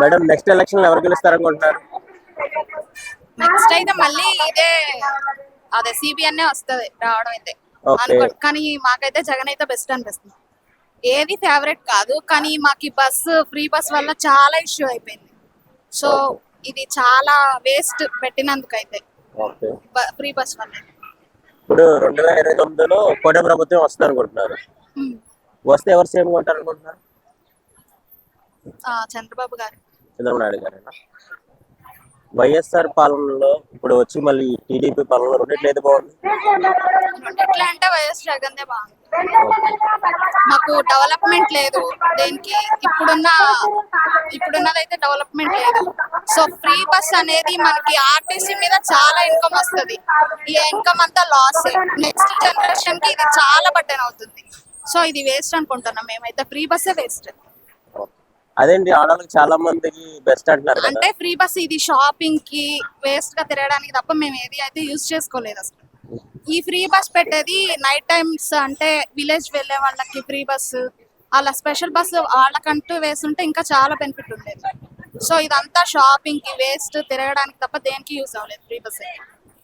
Madam next election ఎవరు గెలుస్తారు అనుకుంటున్నారు? నెక్స్ట్ అయితే మళ్ళీ ఇదే అదే సిబిఎన్ వస్తుంది రావడం అయితే ఓకే. అనుకో. కానీ మాకైతే జగన్ అయితే బెస్ట్ అనిపిస్తుంది. ఏది ఫేవరెట్ కాదు, కానీ మాకు ఈ బస్సు ఫ్రీ బస్ వల్ల చాలా ఇష్యూ అయిపోయింది. సో ఇది చాలా వేస్ట్ పెట్టినందుకైతే ఓకే. ఫ్రీ బస్ వల్ల. ఇప్పుడు 2029లో కూటమి ప్రభుత్వం వస్తుంది అనుకుంటున్నారు. వస్తే ఎవరు సీఎం కొంటారు అనుకుంటున్నారు? చంద్రబాబు గారు. చంద్రబాబు నాయుడు గారేనా? వైఎస్ఆర్ పాలనలో ఇప్పుడు వచ్చి మళ్ళీ టీడీపీ పాలనలో రెండిట్లు ఏది బాగుంది? ఎట్లా అంటే వైఎస్ జగన్దే బాగుంది. మాకు డెవలప్మెంట్ లేదు దేనికి. ఇప్పుడున్నదైతే డెవలప్మెంట్ లేదు. సో ఫ్రీ బస్ అనేది మనకి ఆర్టీసీ మీద చాలా ఇన్కమ్ వస్తుంది. ఈ ఇన్కమ్ అంతా లాస్. నెక్స్ట్ జనరేషన్ కి ఇది చాలా బర్డెన్ అవుతుంది. సో ఇది వేస్ట్ అనుకుంటున్నాం మేమైతే. ఫ్రీ బస్సే వేస్ట్. అదేంటి ఆడవాళ్ళకి చాలా మందికి బెస్ట్ అంటున్నారు. అంటే ఫ్రీ బస్ ఇది షాపింగ్ కి వేస్ట్ గా తిరగడానికి తప్ప మేము ఏది అయితే యూజ్ చేసుకోలేదు అసలు. ఈ ఫ్రీ బస్ పెట్టేది నైట్ టైమ్స్, అంటే విలేజ్ వెళ్ళే వాళ్ళకి ఫ్రీ బస్, అలా స్పెషల్ బస్ వాళ్ళకంటూ వేస్తుంటే ఇంకా చాలా బెనిఫిట్ ఉండేది. సో ఇదంతా షాపింగ్ కి వేస్ట్, తిరగడానికి తప్ప దేనికి యూజ్ అవ్వలేదు ఫ్రీ బస్.